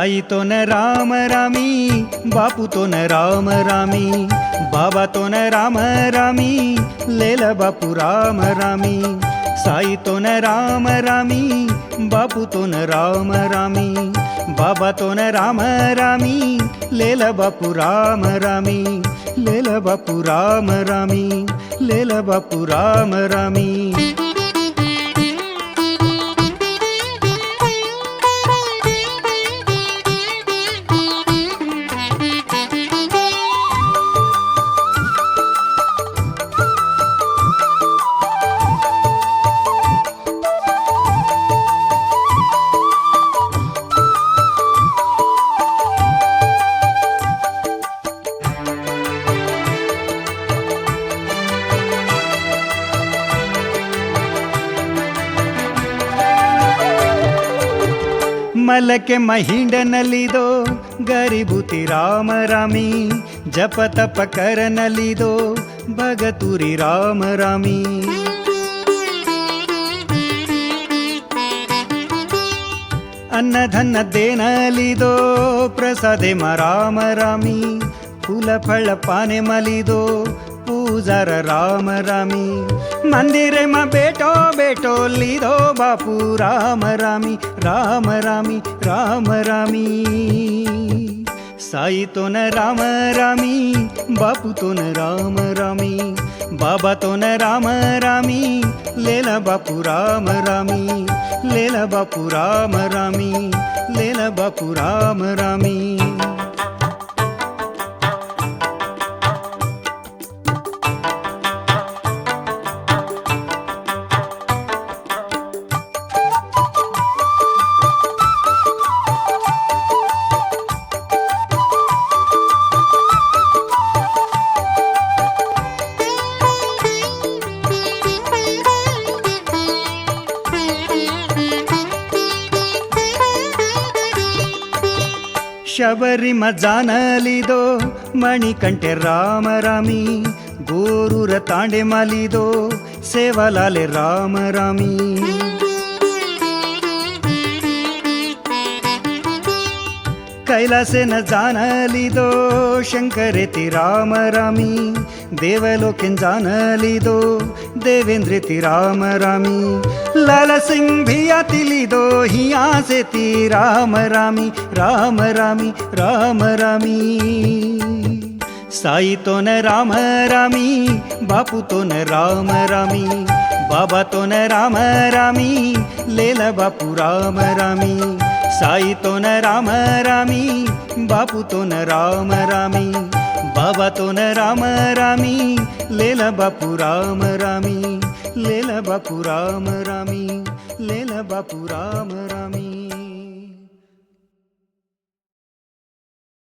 साई तो न राम रामी, बापू तो न राम रामी, बाबा तो न राम रामी, लेल बापू राम रामी। साई तो न राम रामी, बापू तो न राम रामी, बाबा तो न राम रामी, लेल बापू राम रामी, लेल बापू राम रामी, लेल बापू राम रामी। ಮಲಕೆ ಮಹಿಂಡನಲ್ಲಿದೋ ಗರಿಭೂತಿ ರಾಮ ರಾಮಿ, ಜಪ ತಪ ಕರನಲ್ಲಿದೋ ಭಗತುರಿ ರಾಮ ರಾಮಿ। ಅನ್ನಧನ್ನ ದೇನಲಿದೋ ಪ್ರಸಾದೆ ರಾಮ ರಾಮಿ, ಫೂಲ ಫಳ ಪಾನೆ ಮಲಿದೋ पूजार राम रामी। मंदिर में बेटो बेटो लीदो बापू राम रामी, राम रामी, राम रामी। साई तो न राम रामी, बापू तो न राम रामी, बाबा तो न राम रामी, लेला बापू राम रामी, लेला बापू राम रामी, लेला बापू राम रामी। ಶಬರಿ ಮಜಾನಲಿದೋ ಮಣಿಕಂಠೆ ರಾಮ ರಾಮಿ, ಗೋರೂರ ತಾಂಡೆ ಮಲಿದೋ ಸೇವಲಾಲೆ ರಾಮ ರಾಮಿ। कैलासे न जानलिदो शंकरेति राम रामी, देवलोकेन जानलिदो देवेंद्रेति राम रामी। लाला सिंह भी आतिलिदो हिया से ती राम रामी, राम रामी, राम रामी। साई तो न राम रामी, बापू तो न राम रामी, बाबा तो न राम रामी, लेला बापू राम रामी। साई तो न राम रामी, बापू तो न राम रामी, बाबा तो न राम रामी, लेला बापू राम रामी, लेला बापू राम रामी, लेला बापू राम रामी।